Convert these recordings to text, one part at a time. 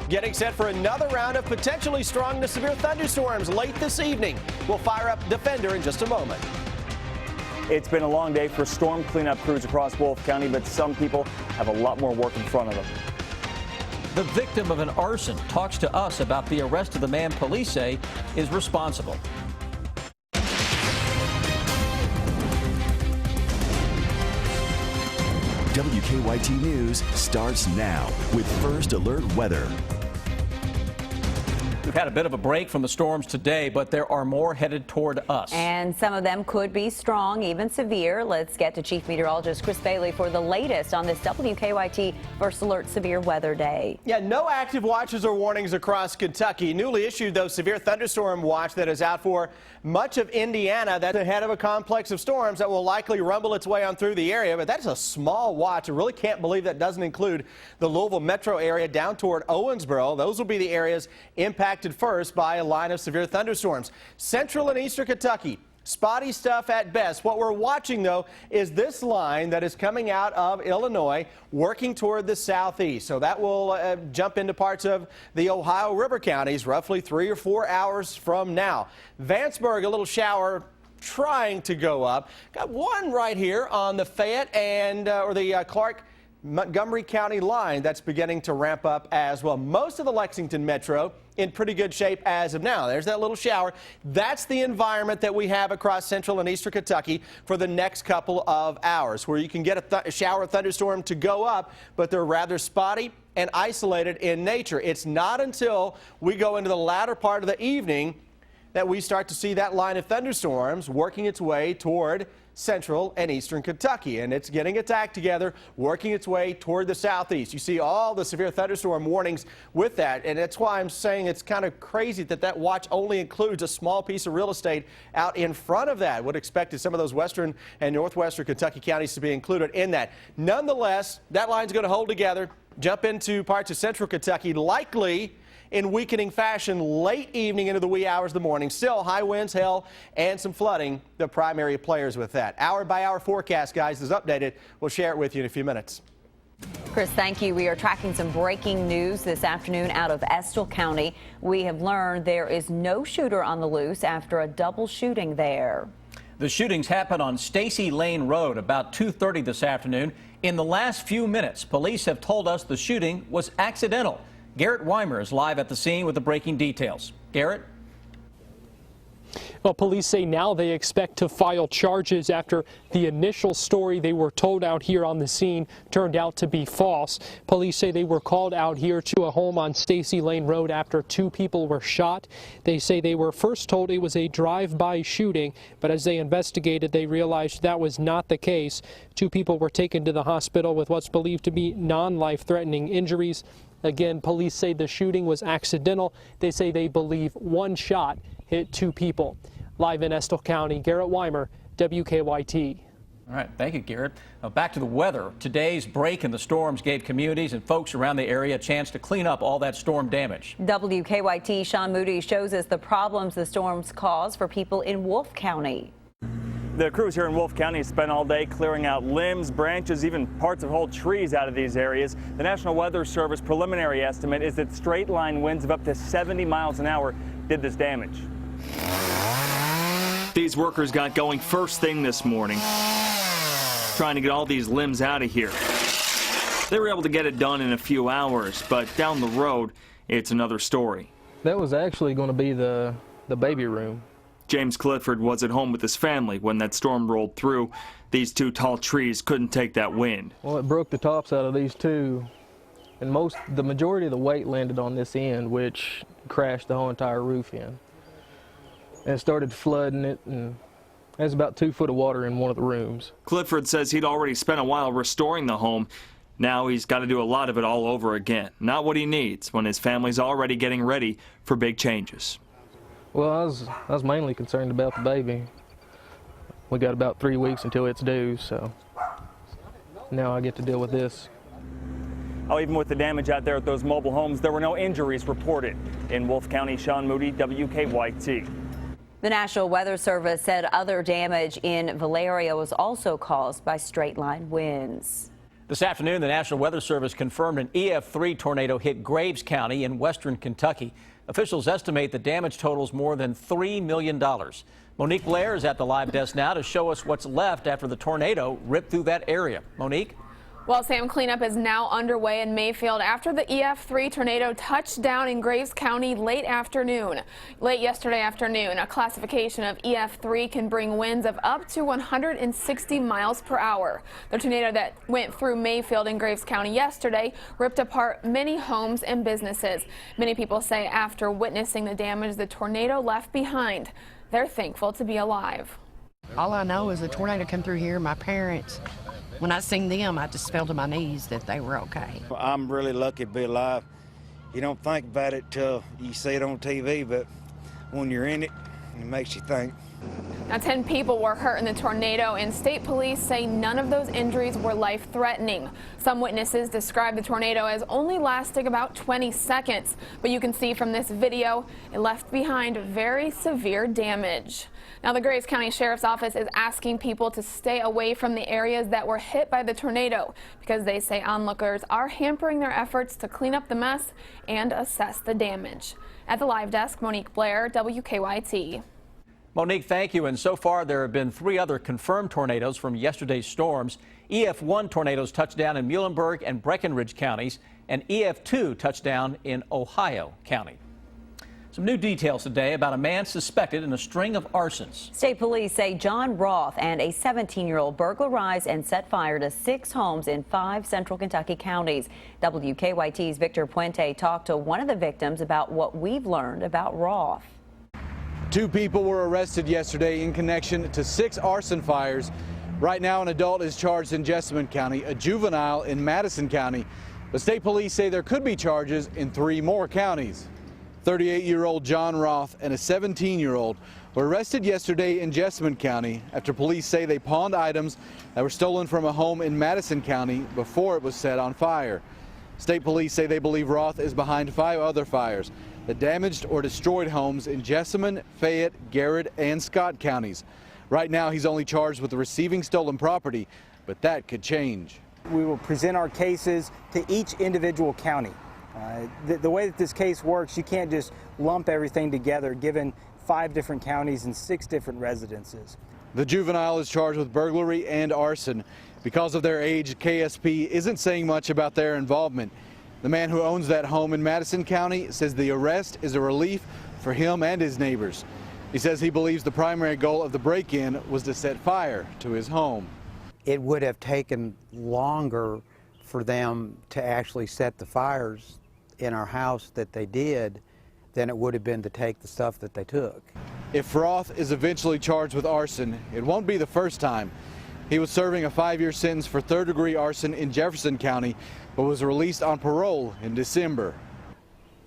Getting set for another round of potentially strong to severe thunderstorms late this evening. We'll fire up Defender in just a moment. It's been a long day for storm cleanup crews across Wolf County, but some people have a lot more work in front of them. The victim of an arson talks to us about the arrest of the man police say is responsible. WKYT News starts now with First Alert Weather. We've had a bit of a break from the storms today, but there are more headed toward us. And some of them could be strong, even severe. Let's get to Chief Meteorologist Chris Bailey for the latest on this WKYT First Alert Severe Weather Day. Yeah, no active watches or warnings across Kentucky. Newly issued, though, severe thunderstorm watch that is out for much of Indiana. That's ahead of a complex of storms that will likely rumble its way on through the area. But that's a small watch. I really can't believe that doesn't include the Louisville metro area down toward Owensboro. Those will be the areas impacted first by a line of severe thunderstorms. Central and eastern Kentucky, spotty stuff at best. What we're watching, though, is this line that is coming out of Illinois working toward the southeast. So that will jump into parts of the Ohio River counties roughly 3 or 4 hours from now. Vanceburg, a little shower trying to go up. Got one right here on the Fayette and or the Clark Montgomery County line that's beginning to ramp up as well. Most of the Lexington metro in pretty good shape as of now. There's that little shower. That's the environment that we have across central and eastern Kentucky for the next couple of hours, where you can get a shower thunderstorm to go up, but they're rather spotty and isolated in nature. It's not until we go into the latter part of the evening that we start to see that line of thunderstorms working its way toward central and eastern Kentucky, and it's getting its act together, working its way toward the southeast. You see all the severe thunderstorm warnings with that, and that's why I'm saying it's kind of crazy that that watch only includes a small piece of real estate out in front of that. Would expect some of those western and northwestern Kentucky counties to be included in that. Nonetheless, that line's going to hold together, jump into parts of central Kentucky, likely in weakening fashion late evening into the wee hours of the morning. Still high winds, hail, and some flooding, the primary players with that. Hour by hour forecast, guys, is updated. We'll share it with you in a few minutes. Chris, thank you. We are tracking some breaking news this afternoon out of Estill County. We have learned there is no shooter on the loose after a double shooting there. The shootings happened on Stacy Lane Road about 2:30 this afternoon. In the last few minutes, police have told us the shooting was accidental. Garrett Weimer is live at the scene with the breaking details. Garrett? Well, police say now they expect to file charges after the initial story they were told out here on the scene turned out to be false. Police say they were called out here to a home on Stacy Lane Road after 2 people were shot. They say they were first told it was a drive-by shooting, but as they investigated, they realized that was not the case. 2 people were taken to the hospital with what's believed to be non-life-threatening injuries. Again, police say the shooting was accidental. They say they believe one shot hit 2 people. Live in Estill County, Garrett Weimer, WKYT. All right, thank you, Garrett. Now back to the weather. Today's break in the storms gave communities and folks around the area a chance to clean up all that storm damage. WKYT Sean Moody shows us the problems the storms cause for people in Wolf County. The crews here in Wolf County spent all day clearing out limbs, branches, even parts of whole trees out of these areas. The National Weather Service preliminary estimate is that straight line winds of up to 70 miles an hour did this damage. These workers got going first thing this morning, trying to get all these limbs out of here. They were able to get it done in a few hours, but down the road, it's another story. That was actually going to be the baby room. James Clifford was at home with his family when that storm rolled through. These 2 tall trees couldn't take that wind. Well, it broke the tops out of these 2, and the majority of the weight landed on this end, which crashed the whole entire roof in. And it started flooding it, and there's about 2 foot of water in one of the rooms. Clifford says he'd already spent a while restoring the home. Now he's got to do a lot of it all over again. Not what he needs when his family's already getting ready for big changes. Well, I was mainly concerned about the baby. We got about 3 weeks until it's due, so now I get to deal with this. Oh, even with the damage out there at those mobile homes, there were no injuries reported. In Wolf County, Sean Moody, WKYT. The National Weather Service said other damage in Valeria was also caused by straight line winds. This afternoon, the National Weather Service confirmed an EF3 tornado hit Graves County in western Kentucky. Officials estimate the damage totals more than $3 million. Monique Blair is at the live desk now to show us what's left after the tornado ripped through that area. Monique? Well, Sam, cleanup is now underway in Mayfield after the EF3 tornado touched down in Graves County late yesterday afternoon. A classification of EF3 can bring winds of up to 160 miles per hour. The tornado that went through Mayfield in Graves County yesterday ripped apart many homes and businesses. Many people say after witnessing the damage the tornado left behind, they're thankful to be alive. All I know is the tornado come through here. My parents, when I seen them, I just fell to my knees that they were okay. I'm really lucky to be alive. You don't think about it till you see it on TV, but when you're in it, it makes you think. Now, 10 people were hurt in the tornado, and state police say none of those injuries were life-threatening. Some witnesses describe the tornado as only lasting about 20 seconds, but you can see from this video it left behind very severe damage. Now, the Graves County Sheriff's Office is asking people to stay away from the areas that were hit by the tornado because they say onlookers are hampering their efforts to clean up the mess and assess the damage. At the live desk, Monique Blair, WKYT. Monique, thank you. And so far, there have been 3 other confirmed tornadoes from yesterday's storms. EF1 tornadoes touched down in Muhlenberg and Breckenridge counties, and EF2 touched down in Ohio County. Some new details today about a man suspected in a string of arsons. State police say John Roth and a 17-year-old burglarized and set fire to 6 homes in 5 central Kentucky counties. WKYT's Victor Puente talked to one of the victims about what we've learned about Roth. 2 people were arrested yesterday in connection to 6 arson fires. Right now, an adult is charged in Jessamine County, a juvenile in Madison County. The state police say there could be charges in 3 more counties. 38-year-old John Roth and a 17-year-old were arrested yesterday in Jessamine County after police say they pawned items that were stolen from a home in Madison County before it was set on fire. State police say they believe Roth is behind 5 other fires that damaged or destroyed homes in Jessamine, Fayette, Garrett, and Scott counties. Right now, he's only charged with receiving stolen property, but that could change. We will present our cases to each individual county. The way that this case works, you can't just lump everything together, given 5 different counties and 6 different residences. The juvenile is charged with burglary and arson. Because of their age, KSP isn't saying much about their involvement. The man who owns that home in Madison County says the arrest is a relief for him and his neighbors. He says he believes the primary goal of the break-in was to set fire to his home. It would have taken longer for them to actually set the fires in our house that they did than it would have been to take the stuff that they took. If Roth is eventually charged with arson, it won't be the first time. He was serving a 5-year sentence for 3rd-degree arson in Jefferson County, but was released on parole in December.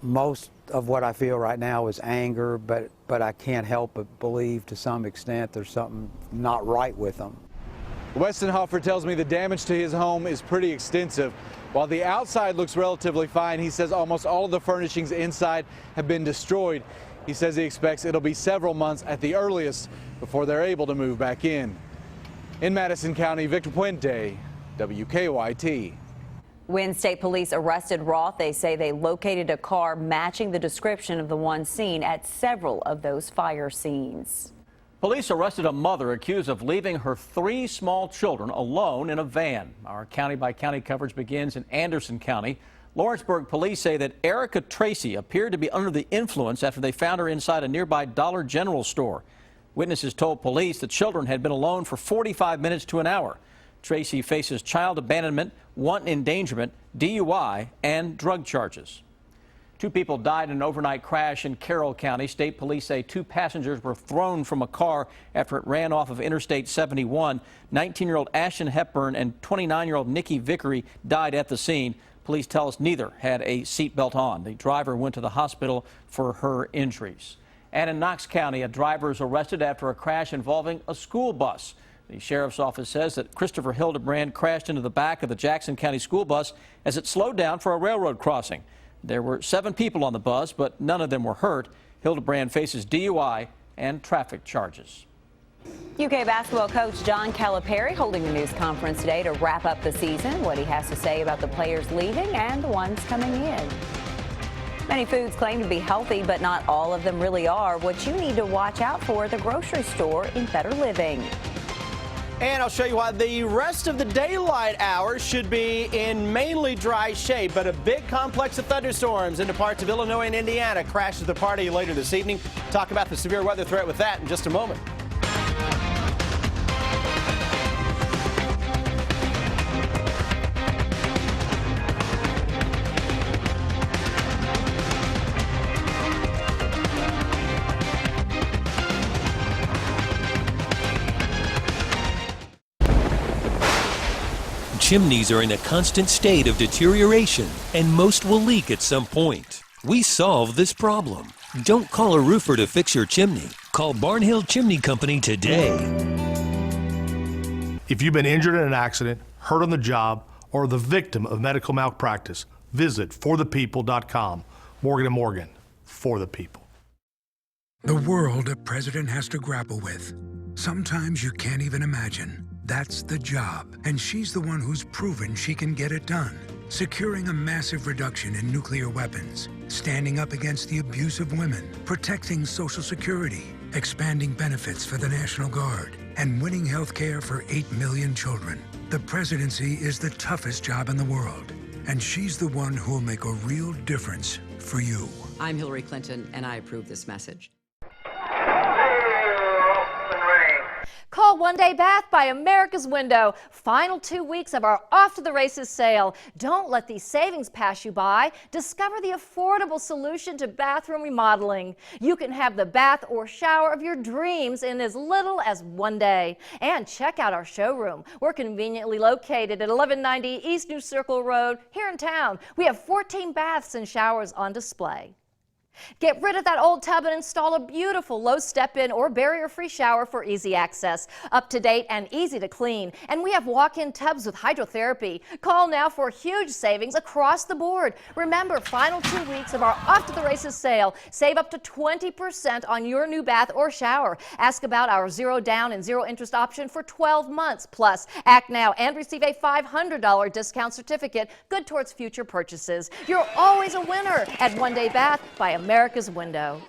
Most of what I feel right now is anger, but I can't help but believe to some extent there's something not right with them. Weston Hoffer tells me the damage to his home is pretty extensive. While the outside looks relatively fine, he says almost all of the furnishings inside have been destroyed. He says he expects it'll be several months at the earliest before they're able to move back in. In Madison County, Victor Puente, WKYT. When state police arrested Roth, they say they located a car matching the description of the one seen at several of those fire scenes. Police arrested a mother accused of leaving her 3 small children alone in a van. Our county-by-county coverage begins in Anderson County. Lawrenceburg police say that Erica Tracy appeared to be under the influence after they found her inside a nearby Dollar General store. Witnesses told police the children had been alone for 45 minutes to an hour. Tracy faces child abandonment, wanton endangerment, DUI, and drug charges. 2 people died in an overnight crash in Carroll County. State police say 2 passengers were thrown from a car after it ran off of Interstate 71. 19-year-old Ashton Hepburn and 29-year-old Nikki Vickery died at the scene. Police tell us neither had a seatbelt on. The driver went to the hospital for her injuries. And in Knox County, a driver is arrested after a crash involving a school bus. The sheriff's office says that Christopher Hildebrand crashed into the back of the Jackson County school bus as it slowed down for a railroad crossing. There were 7 people on the bus, but none of them were hurt. Hildebrand faces DUI and traffic charges. UK basketball coach John Calipari holding a news conference today to wrap up the season, what he has to say about the players leaving and the ones coming in. Many foods claim to be healthy, but not all of them really are. What you need to watch out for at the grocery store in Better Living. And I'll show you why the rest of the daylight hours should be in mainly dry shape, but a big complex of thunderstorms into parts of Illinois and Indiana crashes the party later this evening. Talk about the severe weather threat with that in just a moment. Chimneys are in a constant state of deterioration, and most will leak at some point. We solve this problem. Don't call a roofer to fix your chimney. Call Barnhill Chimney Company today. If you've been injured in an accident, hurt on the job, or the victim of medical malpractice, visit forthepeople.com. Morgan & Morgan, for the people. The world a president has to grapple with. Sometimes you can't even imagine. That's the job, and she's the one who's proven she can get it done. Securing a massive reduction in nuclear weapons, standing up against the abuse of women, protecting Social Security, expanding benefits for the National Guard, and winning health care for 8 million children. The presidency is the toughest job in the world, and she's the one who'll make a real difference for you. I'm Hillary Clinton, and I approve this message. Call One Day Bath by America's Window. Final 2 weeks of our Off to the Races sale. Don't let these savings pass you by. Discover the affordable solution to bathroom remodeling. You can have the bath or shower of your dreams in as little as 1 day. And check out our showroom. We're conveniently located at 1190 East New Circle Road here in town. We have 14 baths and showers on display. Get rid of that old tub and install a beautiful low step-in or barrier-free shower for easy access. Up to date and easy to clean. And we have walk-in tubs with hydrotherapy. Call now for huge savings across the board. Remember, final 2 weeks of our Off to the Races sale. Save up to 20% on your new bath or shower. Ask about our zero down and zero interest option for 12 months. Plus, act now and receive a $500 discount certificate good towards future purchases. You're always a winner at One Day Bath by America's Window.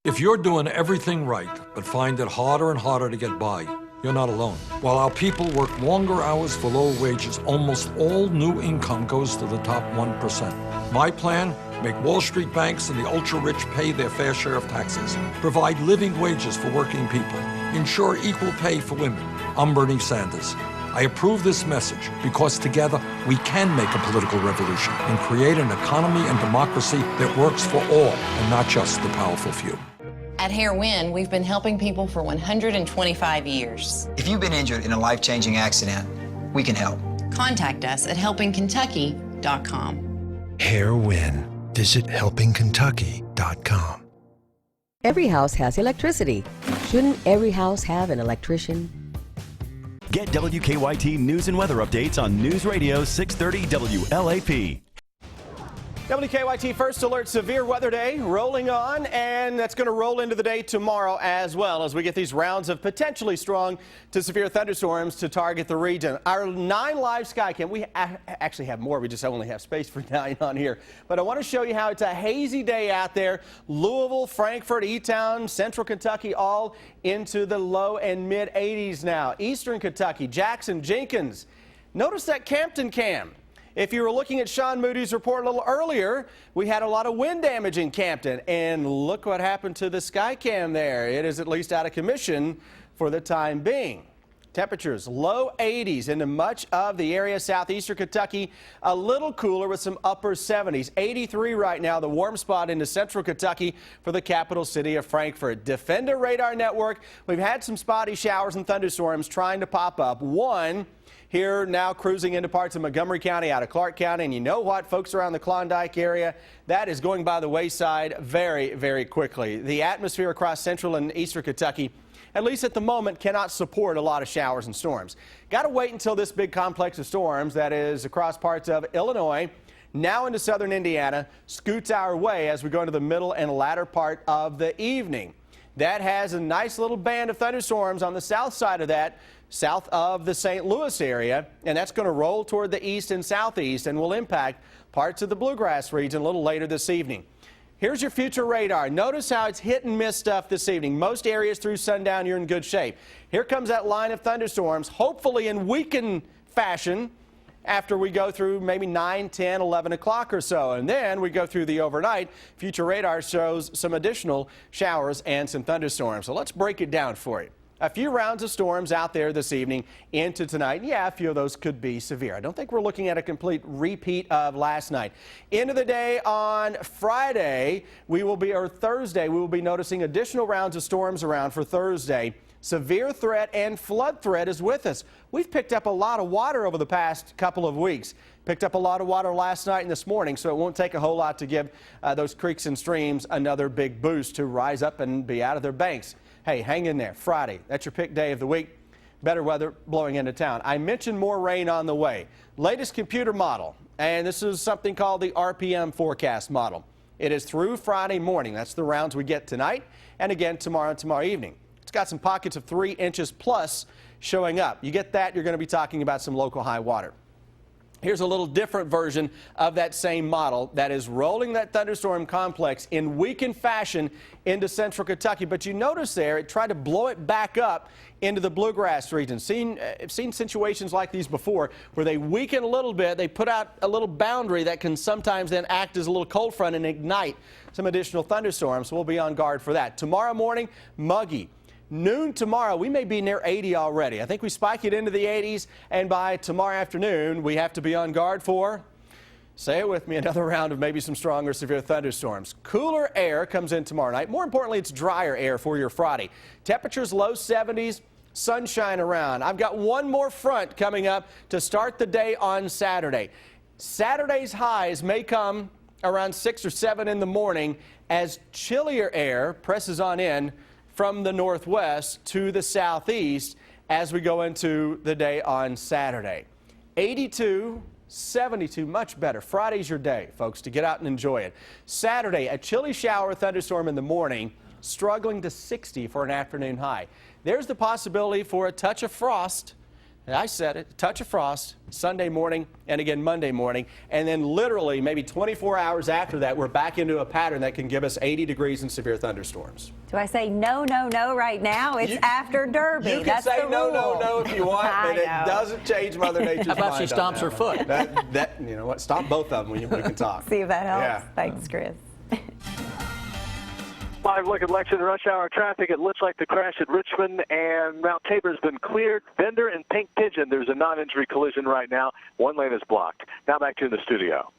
If you're doing everything right, but find it harder and harder to get by, you're not alone. While our people work longer hours for lower wages, almost all new income goes to the top 1%. My plan? Make Wall Street banks and the ultra-rich pay their fair share of taxes. Provide living wages for working people. Ensure equal pay for women. I'm Bernie Sanders. I approve this message because together we can make a political revolution and create an economy and democracy that works for all and not just the powerful few. At Hair Win, we've been helping people for 125 years. If you've been injured in a life-changing accident, we can help. Contact us at helpingkentucky.com. Hair Win. Visit helpingkentucky.com. Every house has electricity. Shouldn't every house have an electrician? Get WKYT news and weather updates on News Radio 630 WLAP. WKYT First Alert Severe Weather Day rolling on, and that's going to roll into the day tomorrow as well as we get these rounds of potentially strong to severe thunderstorms to target the region. Our 9 live sky cam, we actually have more, we just only have space for 9 on here. But I want to show you how it's a hazy day out there. Louisville, Frankfort, E-Town, Central Kentucky, all into the low and mid 80s now. Eastern Kentucky, Jackson, Jenkins. Notice that Campton cam. If you were looking at Sean Moody's report a little earlier, we had a lot of wind damage in Campton, and look what happened to the Skycam there. It is at least out of commission for the time being. Temperatures low 80s into much of the area. Southeastern Kentucky a little cooler with some upper 70s. 83 right now, the warm spot into Central Kentucky for the capital city of Frankfort. Defender radar network, we've had some spotty showers and thunderstorms trying to pop up. One here now cruising into parts of Montgomery County, out of Clark County, and you know what, folks around the Klondike area, that is going by the wayside very, very quickly. The atmosphere across central and eastern Kentucky, at least at the moment, cannot support a lot of showers and storms. Got to wait until this big complex of storms that is across parts of Illinois, now into southern Indiana, scoots our way as we go into the middle and latter part of the evening. that has a nice little band of thunderstorms on the south side of that, south of the St. Louis area, and that's going to roll toward the east and southeast and will impact parts of the bluegrass region a little later this evening. Here's your future radar. Notice how it's hit and miss stuff this evening. Most areas through sundown, you're in good shape. Here comes that line of thunderstorms, hopefully in weakened fashion after we go through maybe 9, 10, 11 o'clock or so. And then we go through the overnight. Future radar shows some additional showers and some thunderstorms. So let's break it down for you. A few rounds of storms out there this evening into tonight. Yeah, a few of those could be severe. I don't think we're looking at a complete repeat of last night. Into the day on Friday, or Thursday, we will be noticing additional rounds of storms around for Thursday. Severe threat and flood threat is with us. We've picked up a lot of water over the past couple of weeks. Picked up a lot of water last night and this morning, so it won't take a whole lot to give those creeks and streams another big boost to rise up and be out of their banks. Hey, hang in there. Friday, that's your pick day of the week. Better weather blowing into town. I mentioned more rain on the way. Latest computer model, and this is something called the RPM forecast model. It is through Friday morning. That's the rounds we get tonight and again tomorrow and tomorrow evening. It's got some pockets of 3 inches plus showing up. You get that, you're going to be talking about some local high water. Here's a little different version of that same model that is rolling that thunderstorm complex in weakened fashion into central Kentucky. But you notice there, it tried to blow it back up into the bluegrass region. I've seen situations like these before where they weaken a little bit, they put out a little boundary that can sometimes then act as a little cold front and ignite some additional thunderstorms. So we'll be on guard for that. Tomorrow morning, muggy. Noon tomorrow, we may be near 80 already. I think we spike it into the 80s, and by tomorrow afternoon, we have to be on guard for, say it with me, another round of maybe some stronger severe thunderstorms. Cooler air comes in tomorrow night. More importantly, it's drier air for your Friday. Temperatures low 70s, sunshine around. I've got one more front coming up to start the day on Saturday. Saturday's highs may come around 6 or 7 in the morning as chillier air presses on in from the northwest to the southeast as we go into the day on Saturday. 82, 72, much better. Friday's your day, folks, to get out and enjoy it. Saturday, a chilly shower thunderstorm in the morning, struggling to 60 for an afternoon high. There's the possibility for a touch of frost. I said it, a touch of frost Sunday morning and again Monday morning, and then literally maybe 24 hours after that, we're back into a pattern that can give us 80 degrees and severe thunderstorms. Do I say no, no, no right now? It's after Derby. You can That's say the no, rule. no, no if you want, but it doesn't change Mother Nature's mind. How about she stomps her foot? You know what? Stomp both of them when we can talk. See if that helps. Yeah. Thanks, Chris. Live look at Lexington rush hour traffic. It looks like the crash at Richmond and Mount Tabor has been cleared. Bender and Pink Pigeon, there's a non-injury collision right now. One lane is blocked. Now back to the studio.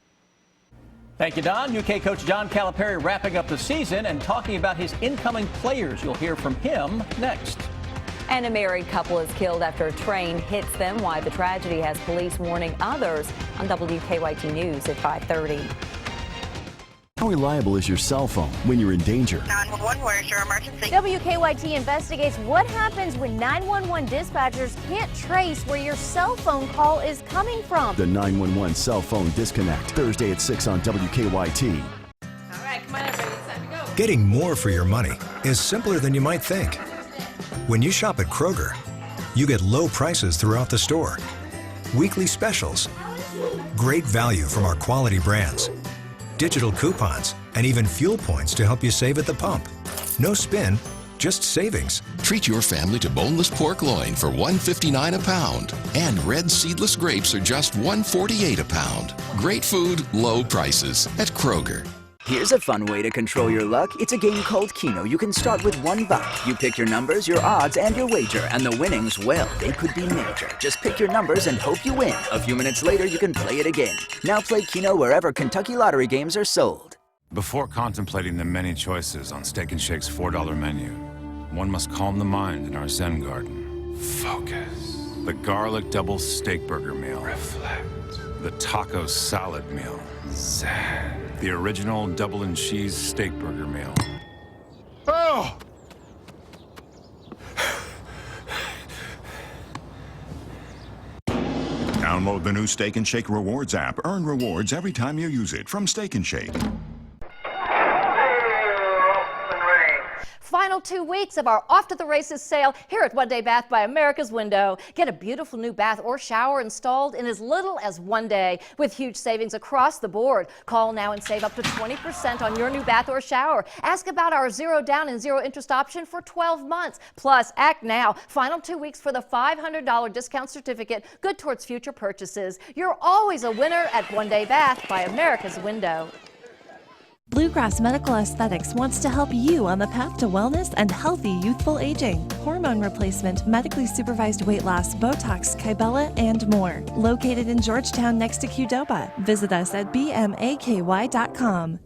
Thank you, Don. UK coach John Calipari wrapping up the season and talking about his incoming players. You'll hear from him next. And a married couple is killed after a train hits them. Why the tragedy has police warning others on WKYT News at 5:30. How reliable is your cell phone when you're in danger? 911, where's your emergency? WKYT investigates what happens when 911 dispatchers can't trace where your cell phone call is coming from. The 911 cell phone disconnect, Thursday at 6 on WKYT. All right, come on, everybody, it's time to go. Getting more for your money is simpler than you might think. When you shop at Kroger, you get low prices throughout the store, weekly specials, great value from our quality brands, digital coupons, and even fuel points to help you save at the pump. No spin, just savings. Treat your family to boneless pork loin for $1.59 a pound. And red seedless grapes are just $1.48 a pound. Great food, low prices at Kroger. Here's a fun way to control your luck. It's a game called Keno. You can start with $1. You pick your numbers, your odds, and your wager. And the winnings, well, they could be major. Just pick your numbers and hope you win. A few minutes later, you can play it again. Now play Keno wherever Kentucky Lottery games are sold. Before contemplating the many choices on Steak & Shake's $4 menu, one must calm the mind in our Zen garden. Focus. The garlic double steak burger meal. Reflect. The taco salad meal. Zen. The original double and cheese steak burger meal. Oh! Download the new Steak & Shake Rewards app. Earn rewards every time you use it from Steak & Shake. final 2 weeks of our Off to the Races sale here at One Day Bath by America's Window. Get a beautiful new bath or shower installed in as little as 1 day with huge savings across the board. Call now and save up to 20% on your new bath or shower. Ask about our 0 down and 0 interest option for 12 months. Plus, act now. Final 2 weeks for the $500 discount certificate, good towards future purchases. You're always a winner at One Day Bath by America's Window. Bluegrass Medical Aesthetics wants to help you on the path to wellness and healthy youthful aging. Hormone replacement, medically supervised weight loss, Botox, Kybella, and more. Located in Georgetown next to Qdoba. Visit us at bmaky.com.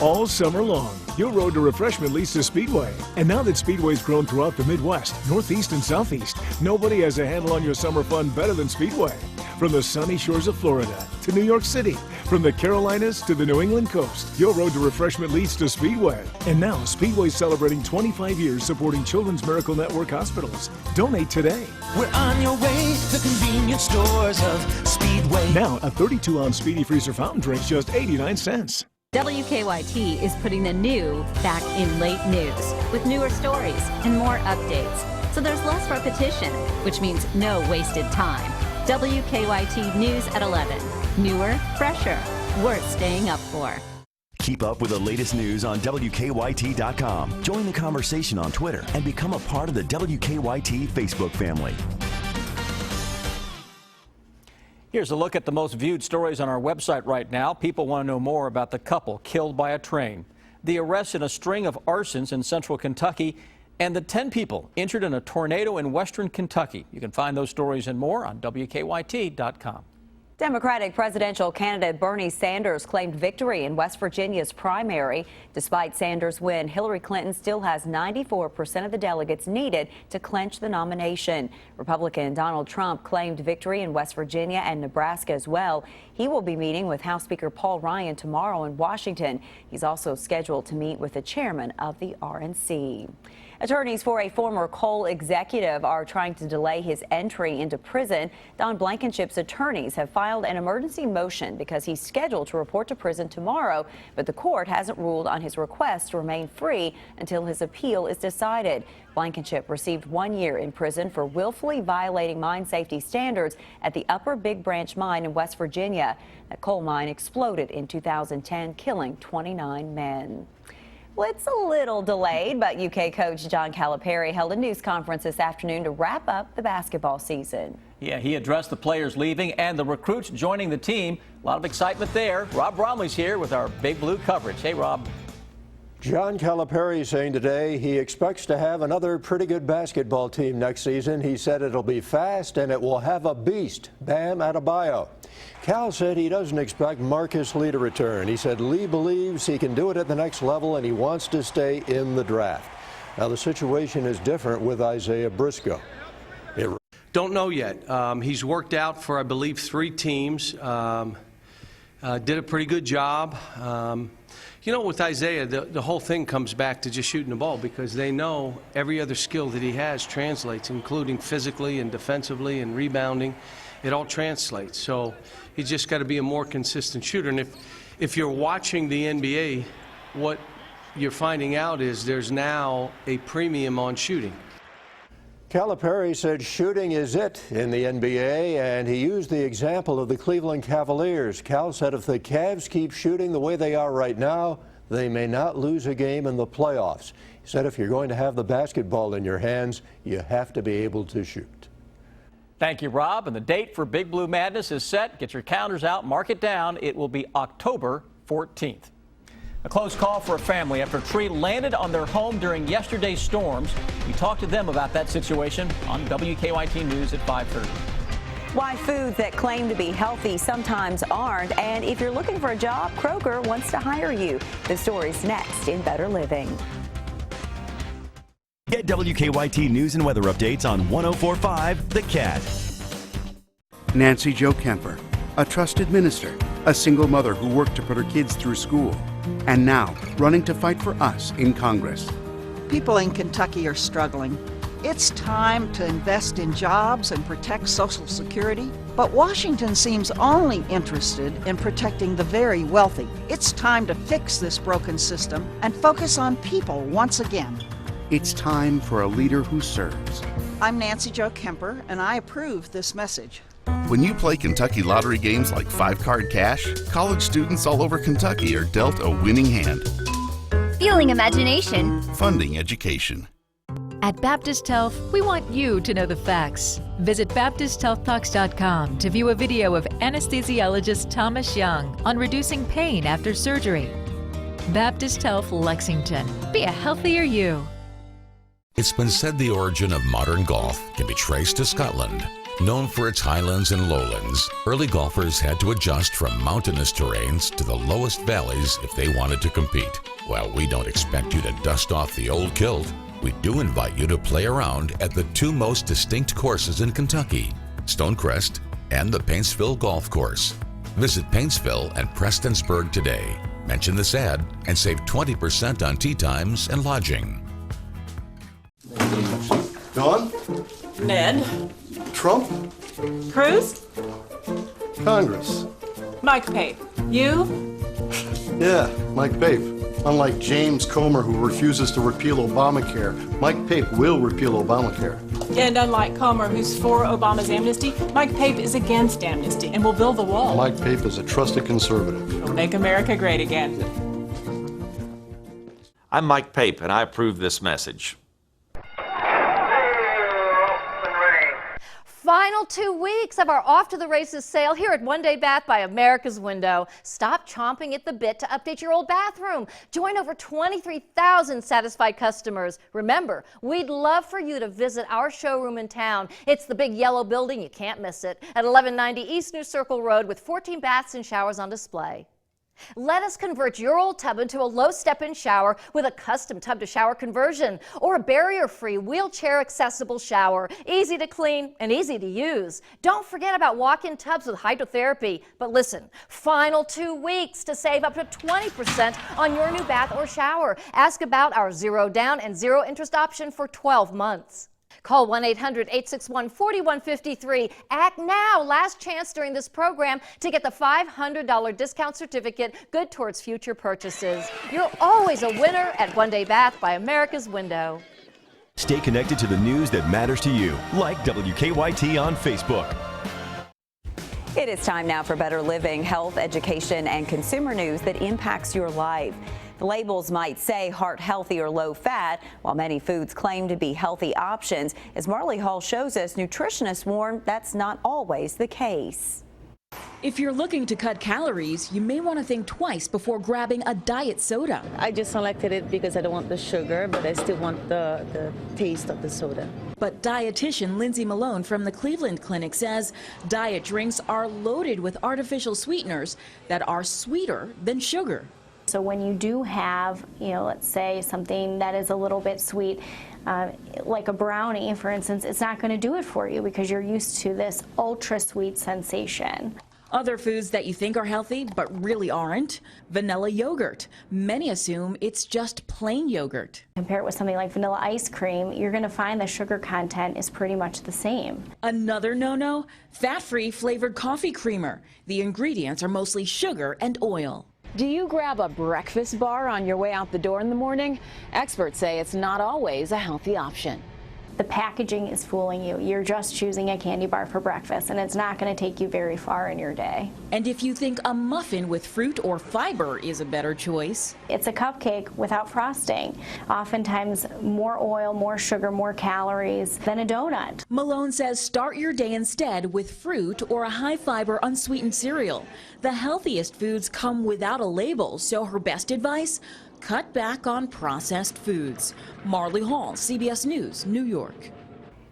All summer long, your road to refreshment leads to Speedway. And now that Speedway's grown throughout the Midwest, Northeast, and Southeast, nobody has a handle on your summer fun better than Speedway. From the sunny shores of Florida to New York City, from the Carolinas to the New England coast, your road to refreshment leads to Speedway. And now, Speedway's celebrating 25 years supporting Children's Miracle Network hospitals. Donate today. We're on your way, the convenience stores of Speedway. Now, a 32-ounce Speedy Freezer fountain drink's just 89 cents. WKYT is putting the new back in late news with newer stories and more updates. So there's less repetition, which means no wasted time. WKYT News at 11. Newer, fresher, worth staying up for. Keep up with the latest news on WKYT.com. Join the conversation on Twitter and become a part of the WKYT Facebook family. Here's a look at the most viewed stories on our website right now. People want to know more about the couple killed by a train, the arrest in a string of arsons in central Kentucky, and the 10 people injured in a tornado in western Kentucky. You can find those stories and more on WKYT.com. Democratic presidential candidate Bernie Sanders claimed victory in West Virginia's primary. Despite Sanders' win, Hillary Clinton still has 94% of the delegates needed to clinch the nomination. Republican Donald Trump claimed victory in West Virginia and Nebraska as well. He will be meeting with House Speaker Paul Ryan tomorrow in Washington. He's also scheduled to meet with the chairman of the RNC. Attorneys for a former coal executive are trying to delay his entry into prison. Don Blankenship's attorneys have filed an emergency motion because he's scheduled to report to prison tomorrow, but the court hasn't ruled on his request to remain free until his appeal is decided. Blankenship received 1 year in prison for willfully violating mine safety standards at the Upper Big Branch mine in West Virginia. That coal mine exploded in 2010, killing 29 men. Well, it's a little delayed, but UK coach John Calipari held a news conference this afternoon to wrap up the basketball season. Yeah, he addressed the players leaving and the recruits joining the team. A lot of excitement there. Rob Bromley's here with our Big Blue coverage. Hey, Rob. John Calipari saying today he expects to have another pretty good basketball team next season. He said it'll be fast and it will have a beast. Bam Adebayo. Cal said he doesn't expect Marcus Lee to return. He said Lee believes he can do it at the next level and he wants to stay in the draft. Now the situation is different with Isaiah Briscoe. Don't know yet. He's worked out for, I believe, 3 teams. Did a pretty good job. You know, with Isaiah, the whole thing comes back to just shooting the ball because they know every other skill that he has translates, including physically and defensively and rebounding. It all translates. So he's just got to be a more consistent shooter. And if you're watching the NBA, what you're finding out is there's now a premium on shooting. Calipari said shooting is it in the NBA, and he used the example of the Cleveland Cavaliers. Cal said if the Cavs keep shooting the way they are right now, they may not lose a game in the playoffs. He said if you're going to have the basketball in your hands, you have to be able to shoot. Thank you, Rob. And the date for Big Blue Madness is set. Get your calendars out, mark it down. It will be October 14th. A close call for a family after a tree landed on their home during yesterday's storms. We talked to them about that situation on WKYT News at 5:30. Why foods that claim to be healthy sometimes aren't, and if you're looking for a job, Kroger wants to hire you. The story's next in Better Living. Get WKYT News and weather updates on 104.5 The Cat. Nancy Jo Kemper, a trusted minister, a single mother who worked to put her kids through school, and now running to fight for us in Congress. People in Kentucky are struggling. It's time to invest in jobs and protect Social Security, but Washington seems only interested in protecting the very wealthy. It's time to fix this broken system and focus on people once again. It's time for a leader who serves. I'm Nancy Jo Kemper, and I approve this message. When you play Kentucky lottery games like 5-Card Cash, college students all over Kentucky are dealt a winning hand. Fueling imagination. Funding education. At Baptist Health, we want you to know the facts. Visit BaptistHealthTalks.com to view a video of anesthesiologist Thomas Young on reducing pain after surgery. Baptist Health Lexington. Be a healthier you. It's been said the origin of modern golf can be traced to Scotland. Known for its highlands and lowlands, early golfers had to adjust from mountainous terrains to the lowest valleys if they wanted to compete. While we don't expect you to dust off the old kilt, we do invite you to play around at the two most distinct courses in Kentucky, Stonecrest and the Paintsville Golf Course. Visit Paintsville and Prestonsburg today. Mention this ad and save 20% on tee times and lodging. Dawn? Ned? Trump? Cruz? Congress? Mike Pape. You? Yeah, Mike Pape. Unlike James Comer, who refuses to repeal Obamacare, Mike Pape will repeal Obamacare. And unlike Comer, who's for Obama's amnesty, Mike Pape is against amnesty and will build the wall. Mike Pape is a trusted conservative. He'll make America great again. I'm Mike Pape, and I approve this message. Final 2 weeks of our Off to the Races sale here at One Day Bath by America's Window. Stop chomping at the bit to update your old bathroom. Join over 23,000 satisfied customers. Remember, we'd love for you to visit our showroom in town. It's the big yellow building. You can't miss it. At 1190 East New Circle Road with 14 baths and showers on display. Let us convert your old tub into a low step-in shower with a custom tub-to-shower conversion or a barrier-free, wheelchair-accessible shower. Easy to clean and easy to use. Don't forget about walk-in tubs with hydrotherapy. But listen, final 2 weeks to save up to 20% on your new bath or shower. Ask about our zero down and zero interest option for 12 months. Call 1-800-861-4153. Act now. Last chance during this program to get the $500 discount certificate good towards future purchases. You're always a winner at One Day Bath by America's Window. Stay connected to the news that matters to you, like WKYT on Facebook. It is time now for better living, health, education, and consumer news that impacts your life. The labels might say heart healthy or low fat, while many foods claim to be healthy options. As Marley Hall shows us, nutritionists warn that's not always the case. If you're looking to cut calories, you may want to think twice before grabbing a diet soda. I just selected it because I don't want the sugar, but I still want the taste of the soda. But dietitian Lindsay Malone from the Cleveland Clinic says diet drinks are loaded with artificial sweeteners that are sweeter than sugar. So when you do have, let's say something that is a little bit sweet, like a brownie, for instance, it's not going to do it for you because you're used to this ultra sweet sensation. Other foods that you think are healthy but really aren't. Vanilla yogurt. Many assume it's just plain yogurt. Compare it with something like vanilla ice cream, you're going to find the sugar content is pretty much the same. Another no-no, fat-free flavored coffee creamer. The ingredients are mostly sugar and oil. Do you grab a breakfast bar on your way out the door in the morning? Experts say it's not always a healthy option. The packaging is fooling you. You're just choosing a candy bar for breakfast, and it's not going to take you very far in your day. And if you think a muffin with fruit or fiber is a better choice, it's a cupcake without frosting. Oftentimes more oil, more sugar, more calories than a donut. Malone says start your day instead with fruit or a high-fiber unsweetened cereal. The healthiest foods come without a label, so her best advice? Cut back on processed foods. Marley Hall, CBS News, New York.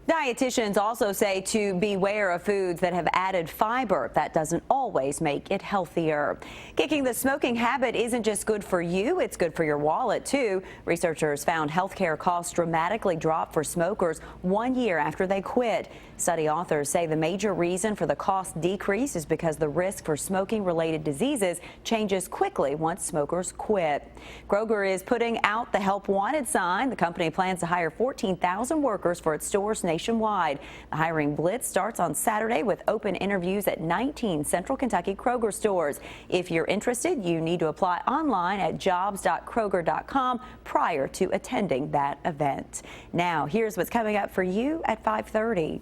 Dietitians also say to beware of foods that have added fiber. That doesn't always make it healthier. Kicking the smoking habit isn't just good for you, it's good for your wallet too. Researchers found healthcare costs dramatically drop for smokers 1 year after they quit. Study authors say the major reason for the cost decrease is because the risk for smoking-related diseases changes quickly once smokers quit. Kroger is putting out the Help Wanted sign. The company plans to hire 14,000 workers for its stores nationwide. The hiring blitz starts on Saturday with open interviews at 19 Central Kentucky Kroger stores. If you're interested, you need to apply online at jobs.kroger.com prior to attending that event. Now, here's what's coming up for you at 5:30.